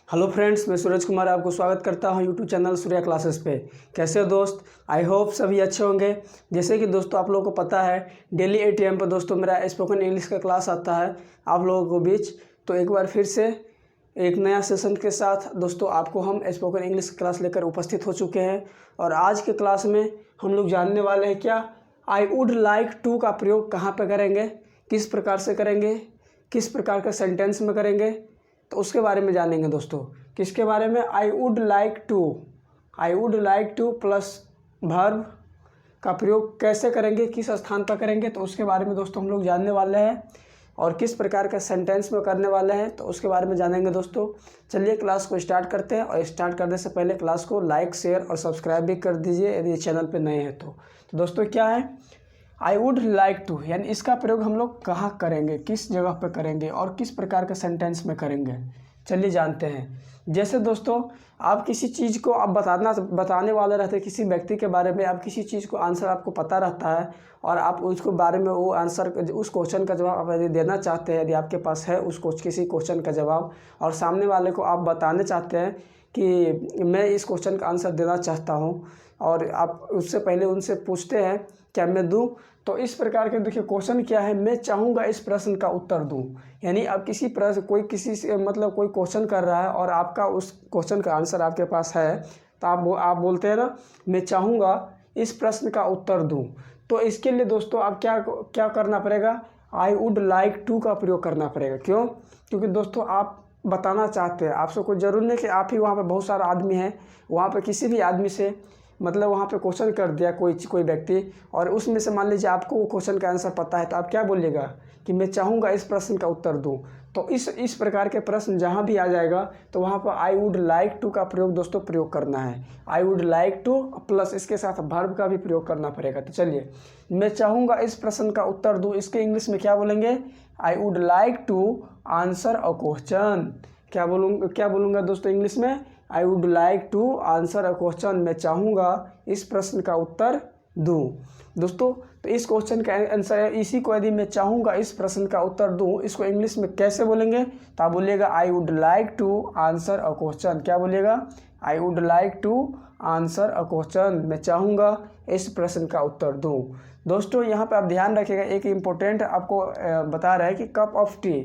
Hello friends, मैं सूरज कुमार आपको स्वागत करता हूं यूट्यूब चैनल सूर्या क्लासेस पे। कैसे हो दोस्त? आई होप सभी अच्छे होंगे। जैसे कि दोस्तों आप लोगों को पता है, डेली एटीएम पर दोस्तों मेरा स्पोकन इंग्लिश का क्लास आता है आप लोगों को बीच। तो एक बार फिर से एक नया सेशन के साथ दोस्तों आपको हम स्पोकन इंग्लिश क्लास लेकर उपस्थित हो चुके हैं। और आज के क्लास में हम लोग जानने वाले हैं क्या आई वुड लाइक टू का प्रयोग कहाँ पर करेंगे, किस प्रकार से करेंगे, किस प्रकार का सेंटेंस में करेंगे, तो उसके बारे में जानेंगे दोस्तों। किसके बारे में? I would like two plus verb का प्रयोग कैसे करेंगे, किस स्थान पर करेंगे, तो उसके बारे में दोस्तों हम लोग जानने वाले हैं। और किस प्रकार का सेंटेंस में करने वाले हैं तो उसके बारे में जानेंगे दोस्तों। चलिए क्लास को स्टार्ट करते हैं। और स्टार्ट करने से पहले क्लास को लाइक, शेयर और सब्सक्राइब भी कर दीजिए यदि चैनल पर नए हैं तो दोस्तों क्या है आई वुड लाइक टू, यानी इसका प्रयोग हम लोग कहाँ करेंगे, किस जगह पर करेंगे और किस प्रकार के सेंटेंस में करेंगे। चलिए जानते हैं। जैसे दोस्तों आप किसी चीज़ को आप बताने वाले रहते हैं, किसी व्यक्ति के बारे में आप किसी चीज़ को आंसर आपको पता रहता है और आप उसको बारे में वो आंसर उस क्वेश्चन का जवाब आप यदि देना चाहते हैं, यदि आपके पास है किसी क्वेश्चन का जवाब और सामने वाले को आप बताने चाहते हैं कि मैं इस क्वेश्चन का आंसर देना चाहता हूँ और आप उससे पहले उनसे पूछते हैं क्या मैं दूं। तो इस प्रकार के देखिए क्वेश्चन क्या है, मैं चाहूँगा इस प्रश्न का उत्तर दूं। यानी आप किसी प्रश्न कोई क्वेश्चन कर रहा है और आपका उस क्वेश्चन का आंसर आपके पास है तो आप बोलते हैं ना मैं चाहूँगा इस प्रश्न का उत्तर दूं। तो इसके लिए दोस्तों आप क्या करना पड़ेगा, आई वुड लाइक टू का प्रयोग करना पड़ेगा। क्यों? क्योंकि दोस्तों आप बताना चाहते हैं, आपसे कोई ज़रूरी नहीं कि आप ही वहाँ पर बहुत सारा आदमी है, वहाँ पर किसी भी आदमी से वहाँ पे क्वेश्चन कर दिया कोई व्यक्ति और उसमें से मान लीजिए आपको वो क्वेश्चन का आंसर पता है तो आप क्या बोलिएगा कि मैं चाहूँगा इस प्रश्न का उत्तर दूं। तो इस प्रकार के प्रश्न जहाँ भी आ जाएगा तो वहाँ पर आई वुड लाइक टू का प्रयोग दोस्तों प्रयोग करना है। I would like two plus इसके साथ वर्ब का भी प्रयोग करना पड़ेगा। तो चलिए, मैं चाहूँगा इस प्रश्न का उत्तर दूँ, इसके इंग्लिश में क्या बोलेंगे? I would like to answer a question. क्या बोलूँगा दोस्तों इंग्लिश में? I would like to answer a question. मैं चाहूँगा इस प्रश्न का उत्तर दूँ दोस्तों। तो इस क्वेश्चन का आंसर इसी को यदि मैं चाहूँगा इस प्रश्न का उत्तर दूँ, इसको इंग्लिश में कैसे बोलेंगे? तो आप बोलिएगा I would like to answer a question. क्या बोलिएगा? I would like to answer a question. मैं चाहूँगा इस प्रश्न का उत्तर दूँ। दोस्तों यहाँ पे आप ध्यान रखिएगा, एक इम्पोर्टेंट आपको बता रहा है कि कप ऑफ टी,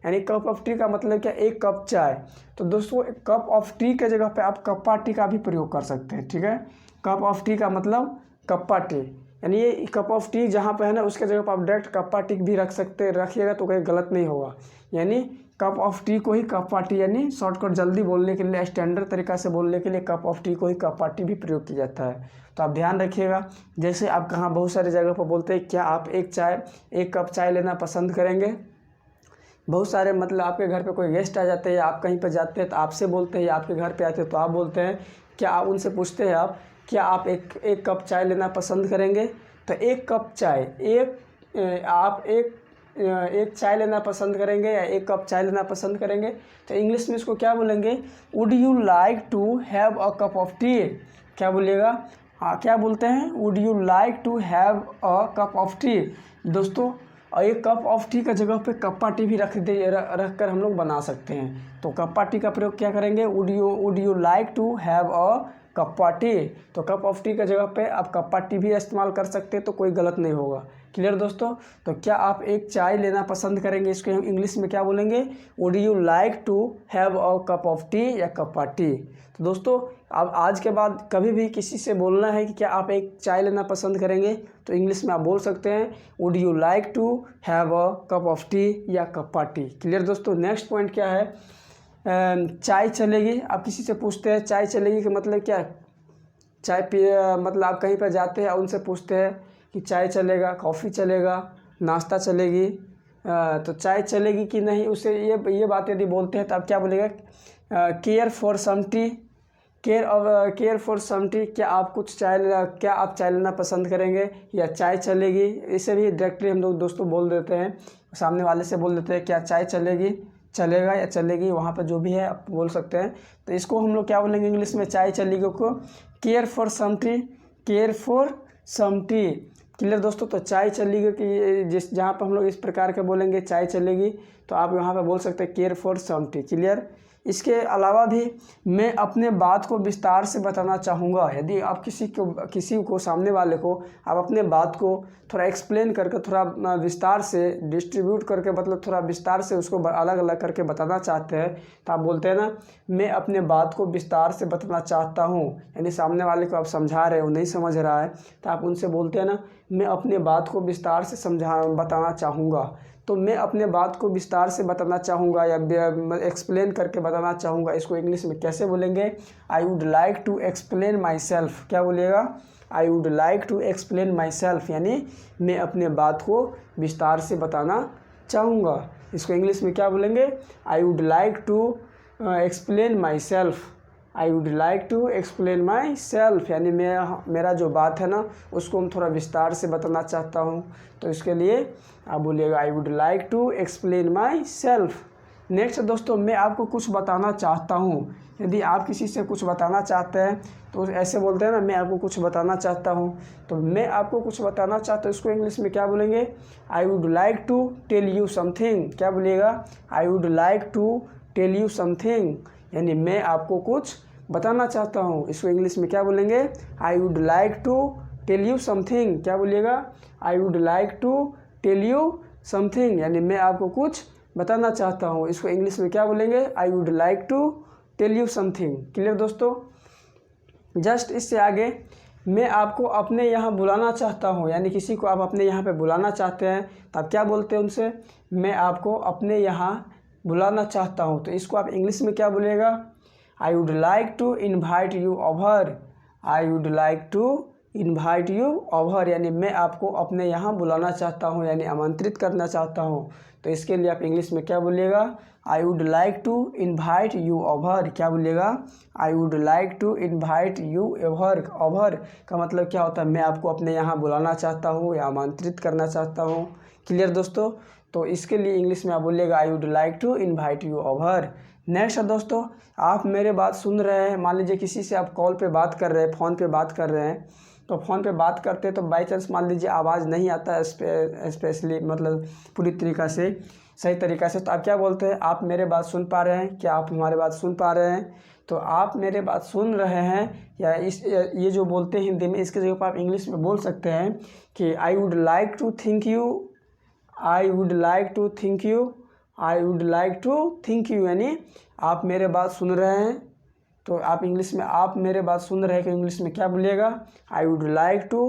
यानी कप ऑफ टी का मतलब क्या? एक कप चाय। तो दोस्तों कप ऑफ टी के जगह पे आप कप्पा टी का भी प्रयोग कर सकते हैं। ठीक है, कप ऑफ टी का मतलब कप्पा टी, यानी ये कप ऑफ टी जहाँ पे है ना उसके जगह पर आप डायरेक्ट कप्पा टी भी रखिएगा तो कहीं गलत नहीं होगा। यानी कप ऑफ टी को ही कप्पा टी, यानी शॉर्टकट जल्दी बोलने के लिए, स्टैंडर्ड तरीका से बोलने के लिए कप ऑफ टी को ही कप्पा टी भी प्रयोग किया जाता है। तो आप ध्यान रखिएगा। जैसे आप कहाँ बहुत सारी जगह पर बोलते हैं क्या आप एक कप चाय लेना पसंद करेंगे। बहुत सारे आपके घर पे कोई गेस्ट आ जाते हैं या आप कहीं पर जाते हैं तो आपसे बोलते हैं, या आपके घर पे आते हैं तो आप बोलते हैं क्या, आप उनसे पूछते हैं आप क्या आप एक कप चाय लेना पसंद करेंगे। तो एक कप चाय, आप एक चाय लेना पसंद करेंगे या एक कप चाय लेना पसंद करेंगे। तो इंग्लिश में इसको क्या बोलेंगे? Would you like to have a cup of tea. क्या बोलिएगा? हाँ, क्या बोलते हैं? Would you like to have a cup of tea दोस्तों। और एक कप ऑफ टी का जगह पे कप्पा टी भी रख कर हम लोग बना सकते हैं। तो कप्पा टी का प्रयोग क्या करेंगे? Would you like to have a cuppa tea. तो कप ऑफ टी का जगह पे आप कप्पा टी भी इस्तेमाल कर सकते हैं तो कोई गलत नहीं होगा। क्लियर दोस्तों? तो क्या आप एक चाय लेना पसंद करेंगे, इसको हम इंग्लिश में क्या बोलेंगे? Would you like to have a cup of tea या कप्पा टी। तो दोस्तों अब आज के बाद कभी भी किसी से बोलना है कि क्या आप एक चाय लेना पसंद करेंगे तो इंग्लिश में आप बोल सकते हैं would you like to have a cup of tea या कप्पा टी। क्लियर दोस्तों? नेक्स्ट पॉइंट क्या है? चाय चलेगी। आप किसी से पूछते हैं चाय चलेगी का मतलब क्या है? चाय पिए आप कहीं पर जाते हैं उनसे पूछते हैं कि चाय चलेगा, कॉफ़ी चलेगा, नाश्ता चलेगी, तो चाय चलेगी कि नहीं, उसे ये बात यदि बोलते हैं तो आप क्या बोलेगा? Care for some tea. Care for some tea, क्या आप चाय लेना पसंद करेंगे या चाय चलेगी। इसे भी डायरेक्टली हम लोग दोस्तों बोल देते हैं, सामने वाले से बोल देते हैं क्या चाय चलेगी, चलेगा या चलेगी, वहाँ पर जो भी है आप बोल सकते हैं। तो इसको हम लोग क्या बोलेंगे इंग्लिश में? चाय चलेगी को care for some tea, care for some tea. Clear दोस्तों? तो चाय चलेगी कि जहाँ पर हम लोग इस प्रकार के बोलेंगे चाय चलेगी तो आप यहाँ पे बोल सकते हैं care for some tea. Clear? इसके अलावा भी मैं अपने बात को विस्तार से बताना चाहूँगा। यदि आप किसी को सामने वाले को आप अपने बात को थोड़ा एक्सप्लेन करके, थोड़ा विस्तार से डिस्ट्रीब्यूट करके, मतलब थोड़ा विस्तार से उसको अलग अलग करके बताना चाहते हैं, तो आप बोलते हैं ना, मैं अपने बात को विस्तार से बताना चाहता हूँ। यानी सामने वाले को आप समझा रहे हो, नहीं समझ रहा है, तो आप उनसे बोलते हैं ना, मैं अपने बात को विस्तार से बताना चाहूँगा। तो मैं अपने बात को विस्तार से बताना चाहूँगा या एक्सप्लेन करके बताना चाहूँगा, इसको इंग्लिश में कैसे बोलेंगे? I would like to explain myself. क्या बोलिएगा? I would like to explain myself, यानी मैं अपने बात को विस्तार से बताना चाहूँगा। इसको इंग्लिश में क्या बोलेंगे? I would like to explain myself. I would like to explain myself, यानी मेरा जो बात है ना, उसको हम थोड़ा विस्तार से बताना चाहता हूँ। तो इसके लिए आप बोलिएगा I would like to explain myself. Next दोस्तों, मैं आपको कुछ बताना चाहता हूँ। यदि आप किसी से कुछ बताना चाहते हैं तो ऐसे बोलते हैं ना, मैं आपको कुछ बताना चाहता हूँ। तो मैं आपको कुछ बताना चाहता हूँ, इसको इंग्लिश में क्या बोलेंगे? I would like to tell you something. क्या बोलिएगा? I would like to tell you something, यानी मैं आपको कुछ बताना चाहता हूँ। इसको इंग्लिश में क्या बोलेंगे? I would like to tell you something. क्या बोलिएगा? I would like to tell you something, यानी मैं आपको कुछ बताना चाहता हूँ। इसको इंग्लिश में क्या बोलेंगे? I would like to tell you something. Clear दोस्तों? जस्ट इससे आगे, मैं आपको अपने यहाँ बुलाना चाहता हूँ, यानी किसी को आप अपने यहाँ पे बुलाना चाहते हैं, तो आप क्या बोलते हैं उनसे? मैं आपको अपने यहाँ बुलाना चाहता हूँ। तो इसको आप इंग्लिश में क्या बोलिएगा? I would like to invite you over. I would like to invite you over, यानी मैं आपको अपने यहाँ बुलाना चाहता हूँ, यानी आमंत्रित करना चाहता हूँ। तो इसके लिए आप इंग्लिश में क्या बोलिएगा? I would like to invite you over. क्या बोलिएगा? I would like to invite you over. Over का मतलब क्या होता है? मैं आपको अपने यहाँ बुलाना चाहता हूँ या आमंत्रित करना चाहता हूँ। क्लियर दोस्तों? तो इसके लिए इंग्लिश में आप बोलिएगा I would like to invite you over. Next है दोस्तों, आप मेरे बात सुन रहे हैं। मान लीजिए किसी से आप कॉल पे बात कर रहे हैं, फ़ोन पे बात कर रहे हैं, तो फ़ोन पे बात करते हैं तो बाई चांस मान लीजिए आवाज़ नहीं आता है स्पेशली, मतलब पूरी तरीक़ा से, सही तरीक़ा से, तो आप क्या बोलते हैं? आप मेरे बात सुन पा रहे हैं? क्या आप हमारे बात सुन पा रहे हैं? तो आप मेरे बात सुन रहे हैं, या ये जो बोलते हैं हिंदी में, इसके जगह पर आप इंग्लिश में बोल सकते हैं कि I would like to think you. I would like to think you. I would like to think you, यानी आप मेरे बात सुन रहे हैं। तो आप इंग्लिश में आप मेरे बात सुन रहे हैं कि इंग्लिश में क्या बोलिएगा? I would like to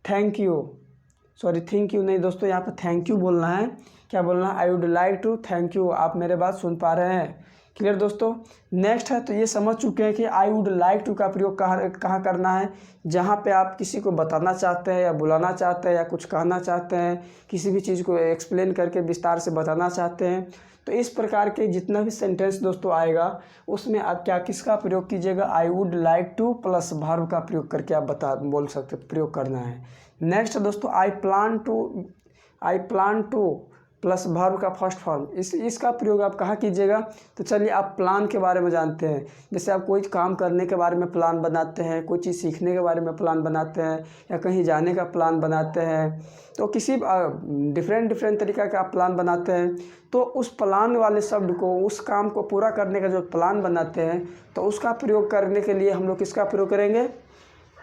thank you. Sorry, thank you नहीं दोस्तों, यहाँ पर थैंक यू बोलना है। क्या बोलना है? I would like to thank you. आप मेरे बात सुन पा रहे हैं? क्लियर दोस्तों? नेक्स्ट है, तो ये समझ चुके हैं कि आई वुड लाइक टू का प्रयोग कहाँ करना है? जहाँ पे आप किसी को बताना चाहते हैं या बुलाना चाहते हैं या कुछ कहना चाहते हैं, किसी भी चीज़ को एक्सप्लेन करके विस्तार से बताना चाहते हैं, तो इस प्रकार के जितना भी सेंटेंस दोस्तों आएगा, उसमें आप किसका प्रयोग कीजिएगा? आई would like two plus verb का प्रयोग करके आप बोल सकते, प्रयोग करना है। नेक्स्ट दोस्तों, I plan two plus verb का फर्स्ट फॉर्म, इसका प्रयोग आप कहाँ कीजिएगा? तो चलिए, आप प्लान के बारे में जानते हैं। जैसे आप कोई काम करने के बारे में प्लान बनाते हैं, कोई चीज़ सीखने के बारे में प्लान बनाते हैं, या कहीं जाने का प्लान बनाते हैं, तो किसी डिफरेंट तरीक़ा का आप प्लान बनाते हैं। तो उस प्लान वाले शब्द को, उस काम को पूरा करने का जो प्लान बनाते हैं, तो उसका प्रयोग करने के लिए हम लोग किसका प्रयोग करेंगे?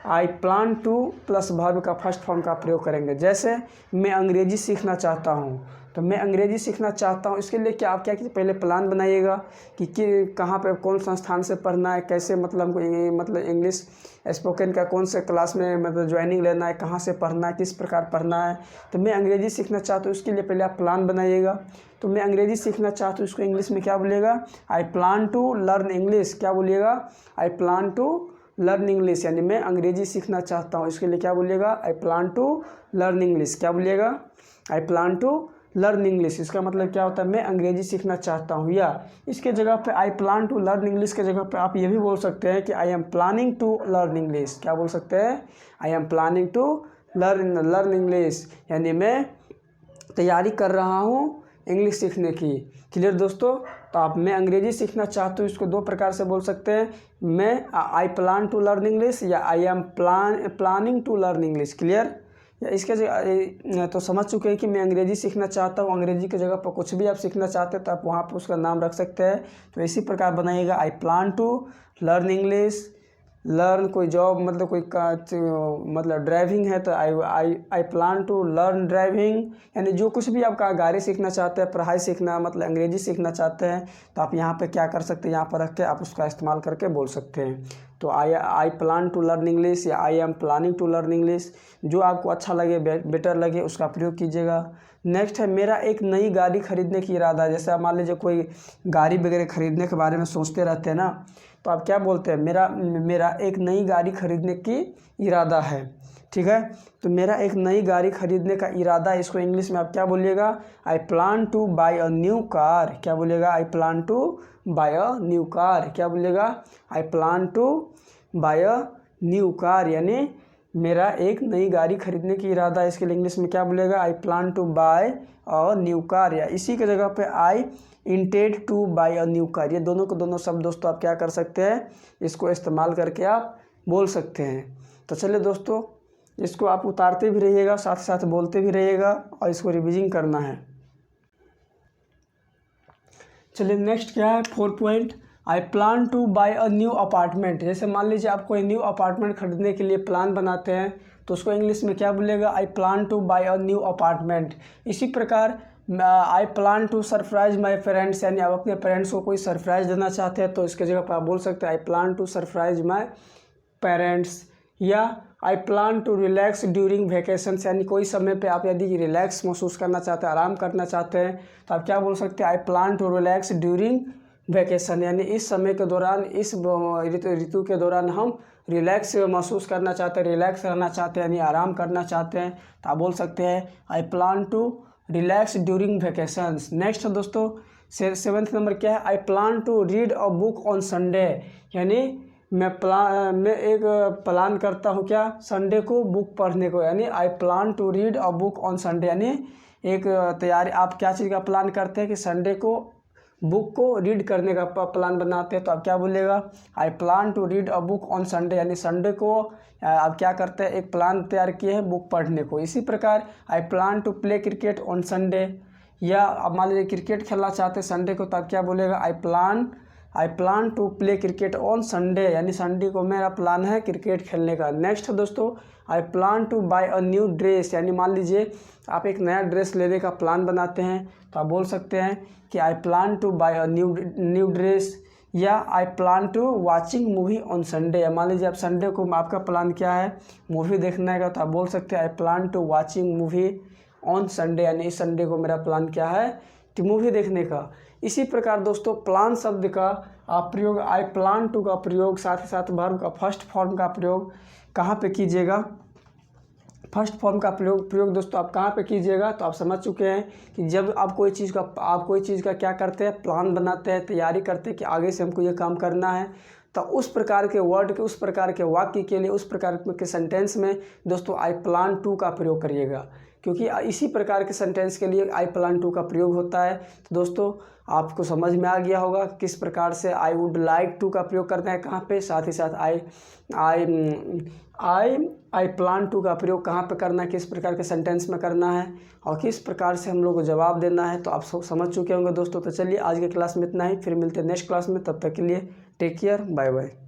आई प्लान टू प्लस वर्ब का फर्स्ट फॉर्म का प्रयोग करेंगे। जैसे मैं अंग्रेज़ी सीखना चाहता हूँ, तो मैं अंग्रेज़ी सीखना चाहता हूँ, इसके लिए क्या आप क्या कीजिए? पहले प्लान बनाइएगा कि कहाँ पे, कौन संस्थान से पढ़ना है, कैसे मतलब इंग्लिश स्पोकन का कौन से क्लास में मतलब ज्वाइनिंग लेना है, कहाँ से पढ़ना है, किस प्रकार पढ़ना है। तो मैं अंग्रेज़ी सीखना चाहता हूँ, इसके लिए पहले आप प्लान बनाइएगा। तो मैं अंग्रेज़ी सीखना चाहता हूँ, इसको इंग्लिश में क्या बोलिएगा? I plan to learn English. क्या बोलिएगा? I plan to learn English, यानी मैं अंग्रेज़ी सीखना चाहता हूँ, इसके लिए क्या बोलिएगा? I plan to learn English. क्या बोलिएगा? I plan to learn English. इसका मतलब क्या होता है? मैं अंग्रेज़ी सीखना चाहता हूँ। या इसके जगह पे I plan to learn English के जगह पे आप ये भी बोल सकते हैं कि I am planning to learn English. क्या बोल सकते हैं? I am planning to learn English, यानी मैं तैयारी कर रहा हूँ इंग्लिश सीखने की। क्लियर दोस्तों? तो आप मैं अंग्रेज़ी सीखना चाहता हूँ, इसको दो प्रकार से बोल सकते हैं। मैं I plan to learn English, या I am planning to learn English. Clear? या इसके जगह तो समझ चुके हैं कि मैं अंग्रेज़ी सीखना चाहता हूँ, अंग्रेज़ी की जगह पर कुछ भी आप सीखना चाहते हैं तो आप वहाँ पर उसका नाम रख सकते हैं। तो इसी प्रकार बनाइएगा, I plan to learn English, learn कोई जॉब मतलब कोई का मतलब ड्राइविंग है तो I plan to learn driving, यानी जो कुछ भी आप गाड़ी सीखना चाहते हैं, पढ़ाई सीखना मतलब अंग्रेज़ी सीखना चाहते हैं तो आप यहाँ पे क्या कर सकते हैं, यहाँ पर रख के आप उसका इस्तेमाल करके बोल सकते हैं। तो I plan to learn English या I am planning to learn English, जो आपको अच्छा लगे बेटर लगे उसका प्रयोग कीजिएगा। नेक्स्ट है, मेरा एक नई गाड़ी खरीदने की इरादा है। जैसे आप मान लीजिए कोई गाड़ी वगैरह खरीदने के बारे में सोचते रहते हैं ना, तो आप क्या बोलते हैं, मेरा एक नई गाड़ी खरीदने की इरादा है। ठीक है, तो मेरा एक नई गाड़ी खरीदने का इरादा है, इसको इंग्लिश में आप क्या बोलिएगा, I plan to buy a new car. क्या बोलिएगा, I plan to buy a new car. क्या बोलिएगा, I plan to buy a new car, यानी मेरा एक नई गाड़ी खरीदने की इरादा है। इसके लिए इंग्लिश में क्या बोलेगा, I plan to buy a new car, या इसी की जगह पे I intend to buy a new car. ये दोनों को दोनों शब्द दोस्तों आप क्या कर सकते हैं, इसको इस्तेमाल करके आप बोल सकते हैं। तो चलिए दोस्तों, इसको आप उतारते भी रहिएगा, साथ साथ बोलते भी रहिएगा और इसको रिवीजिंग करना है। चलिए नेक्स्ट क्या है, 4 point, I plan to buy a new apartment. जैसे मान लीजिए आप कोई न्यू अपार्टमेंट खरीदने के लिए प्लान बनाते हैं तो उसको इंग्लिश में क्या बोलेगा, I plan to buy a new apartment. इसी प्रकार I plan to surprise my parents, यानी आप अपने पेरेंट्स को कोई सरप्राइज़ देना चाहते हैं तो इसके जगह पर आप बोल सकते हैं, I plan to surprise my parents. या I plan to relax during vacations, यानी कोई समय पे आप यदि रिलैक्स महसूस करना चाहते हैं, आराम करना चाहते हैं तो आप क्या बोल सकते हैं, I plan to relax during vacation, यानी इस समय के दौरान, इस ऋतु के दौरान हम रिलैक्स महसूस करना चाहते हैं, रिलैक्स रहना चाहते हैं, यानी आराम करना चाहते हैं तो आप बोल सकते हैं, I plan to relax during vacations. Next दोस्तों 7th नंबर क्या है, I plan to read a book on Sunday, यानी मैं एक प्लान करता हूँ क्या, संडे को बुक पढ़ने को, यानी I plan to read a book on Sunday, यानी एक तैयारी, आप क्या चीज़ का प्लान करते हैं कि संडे को बुक को रीड करने का प्लान बनाते हैं तो आप क्या बोलेगा, I plan to read a book on Sunday, यानी संडे को आप क्या करते हैं, एक प्लान तैयार किए हैं बुक पढ़ने को। इसी प्रकार I plan to play cricket on Sunday, या आप मान लीजिए क्रिकेट खेलना चाहते हैं संडे को तो आप क्या बोलेगा, I plan to play cricket on Sunday, यानी संडे को मेरा प्लान है क्रिकेट खेलने का। नेक्स्ट दोस्तों, I plan to buy a new dress, यानी मान लीजिए आप एक नया ड्रेस लेने का प्लान बनाते हैं तो आप बोल सकते हैं कि I plan to buy a new dress, या I plan to watching movie on Sunday, या मान लीजिए आप संडे को आपका प्लान क्या है, मूवी देखने का, तो आप बोल सकते हैं I plan to watching movie on Sunday, यानी इस संडे को मेरा प्लान क्या है कि मूवी देखने का। इसी प्रकार दोस्तों प्लान शब्द का आप प्रयोग, आई प्लान टू का प्रयोग, साथ ही साथ वर्ब का फर्स्ट फॉर्म का प्रयोग कहाँ पे कीजिएगा, फर्स्ट फॉर्म का प्रयोग दोस्तों आप कहाँ पे कीजिएगा, तो आप समझ चुके हैं कि जब आप कोई चीज़ का क्या करते हैं, प्लान बनाते हैं, तैयारी करते हैं कि आगे से हमको ये काम करना है, तो उस प्रकार के वर्ड के, उस प्रकार के वाक्य के लिए, उस प्रकार के सेंटेंस में दोस्तों आई प्लान टू का प्रयोग करिएगा, क्योंकि इसी प्रकार के सेंटेंस के लिए आई प्लान टू का प्रयोग होता है। तो दोस्तों आपको समझ में आ गया होगा किस प्रकार से आई वुड लाइक टू का प्रयोग करना है कहाँ पे, साथ ही साथ आई प्लान टू का प्रयोग कहाँ पे करना है, किस प्रकार के सेंटेंस में करना है और किस प्रकार से हम लोग को जवाब देना है, तो आप सब समझ चुके होंगे दोस्तों। तो चलिए आज के क्लास में इतना ही, फिर मिलते हैं नेक्स्ट क्लास में, तब तक के लिए टेक केयर, बाय बाय।